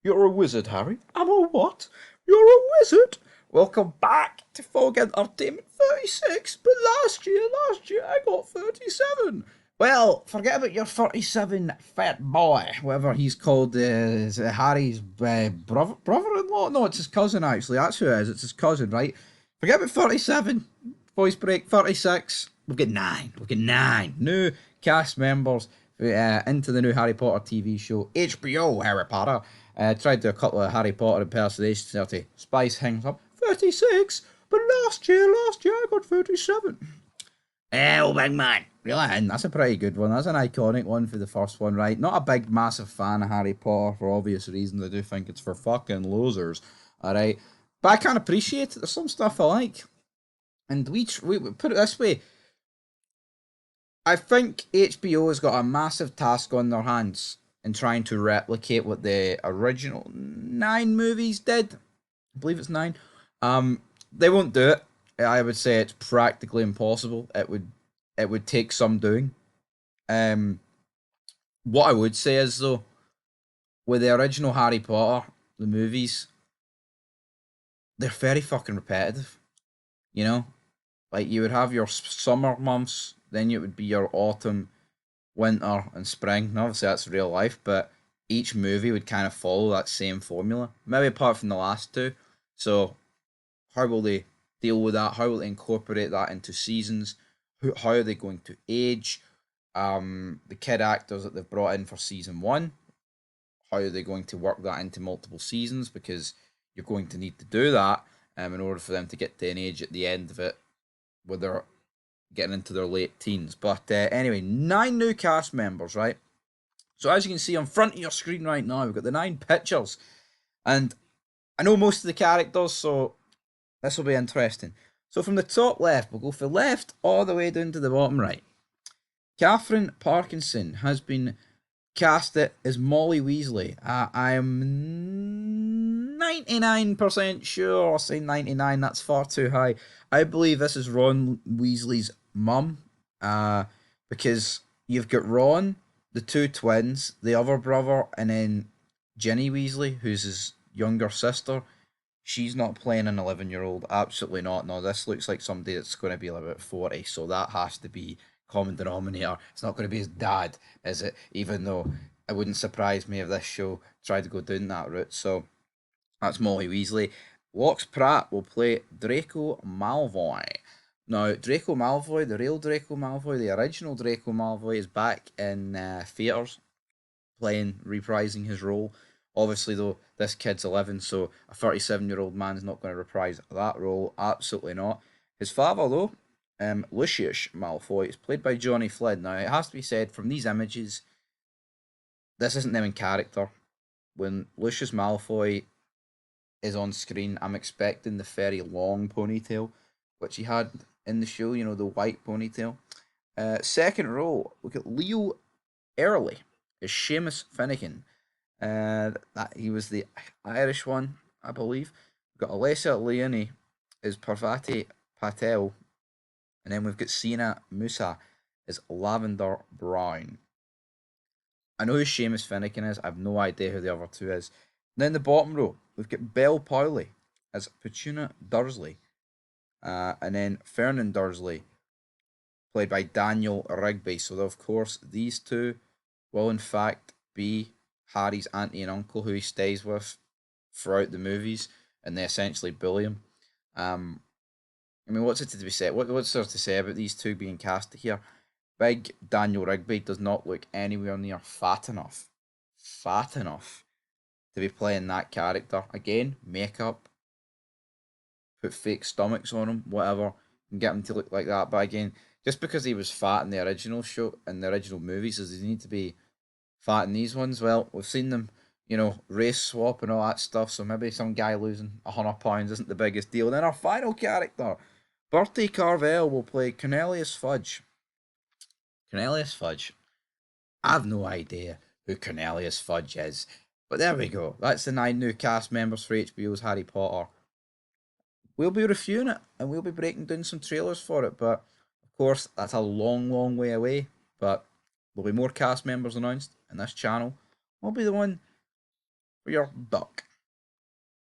You're a wizard, Harry. I'm a what? You're a wizard. Welcome back to Fog Entertainment 36. But last year I got 37. Well, forget about your 37 fat boy, whatever he's called. Is it Harry's brother-in-law? No, it's his cousin, actually. That's who it is. It's his cousin, right? Forget about 37. Voice break. 36. We've got nine. We've got nine new cast members into the new Harry Potter TV show. HBO Harry Potter. Tried to do a couple of Harry Potter impersonations there to spice things up. 36, but last year I got 37. Oh, big man. Really? And that's a pretty good one. That's an iconic one for the first one, right? Not a big, massive fan of Harry Potter for obvious reasons. I do think it's for fucking losers, alright? But I can appreciate it. There's some stuff I like. And we put it this way, I think HBO has got a massive task on their hands in trying to replicate what the original nine movies did. I believe it's nine. They won't do it. I would say it's practically impossible. It would take some doing. Um, what I would say is though, with the original Harry Potter, the movies, they're very fucking repetitive. You know, like you would have your summer months, then it would be your autumn, winter, and spring. And obviously, that's real life, but each movie would kind of follow that same formula. Maybe apart from the last two. So, how will they deal with that? How will they incorporate that into seasons? How are they going to age? The kid actors that they've brought in for season one, how are they going to work that into multiple seasons? Because you're going to need to do that in order for them to get to an age at the end of it where they're getting into their late teens. But anyway, nine new cast members, right? So as you can see on front of your screen right now, we've got the nine pictures. And I know most of the characters, so this will be interesting. So from the top left, we'll go for left all the way down to the bottom right. Catherine Parkinson has been casted as Molly Weasley. I am 99% sure. I'll say 99, that's far too high. I believe this is Ron Weasley's mum. Because you've got Ron, the two twins, the other brother, and then Ginny Weasley, who's his younger sister. She's not playing an 11-year-old. Absolutely not. No, this looks like somebody that's going to be about 40. So that has to be common denominator. It's not going to be his dad, is it? Even though it wouldn't surprise me if this show tried to go down that route. So that's Molly Weasley. Lox Pratt will play Draco Malfoy. Now, Draco Malfoy, the real Draco Malfoy, the original Draco Malfoy, is back in theatres playing, reprising his role. Obviously, though, this kid's 11, so a 37-year-old man's not going to reprise that role. Absolutely not. His father, though, Lucius Malfoy, is played by Johnny Flynn. Now, it has to be said, from these images, this isn't them in character. When Lucius Malfoy is on screen, I'm expecting the very long ponytail, which he had in the show, the white ponytail. Second role, look at Leo Early as Seamus Finnegan. That he was the Irish one, I believe. We've got Alessia Leone as Parvati Patel, and then we've got Sina Musa as Lavender Brown. I know who Seamus Finnegan is. I have no idea who the other two is. And then the bottom row, we've got Belle Powley as Petunia Dursley, and then Fernan Dursley, played by Daniel Rigby. So of course these two will in fact be Harry's auntie and uncle who he stays with throughout the movies, and they essentially bully him. I mean, what's it to be said? What's there to say about these two being cast here? Big Daniel Rigby does not look anywhere near fat enough to be playing that character. Again, makeup, put fake stomachs on him, whatever, and get him to look like that. But again, just because he was fat in the original show, in the original movies, does he need to be fat in these ones? Well, we've seen them, race swap and all that stuff. So maybe some guy losing £100 isn't the biggest deal. And then our final character, Bertie Carvel, will play Cornelius Fudge. Cornelius Fudge. I have no idea who Cornelius Fudge is. But there we go. That's the nine new cast members for HBO's Harry Potter. We'll be reviewing it and we'll be breaking down some trailers for it. But of course, that's a long, long way away. But there'll be more cast members announced, and this channel will be the one for your buck.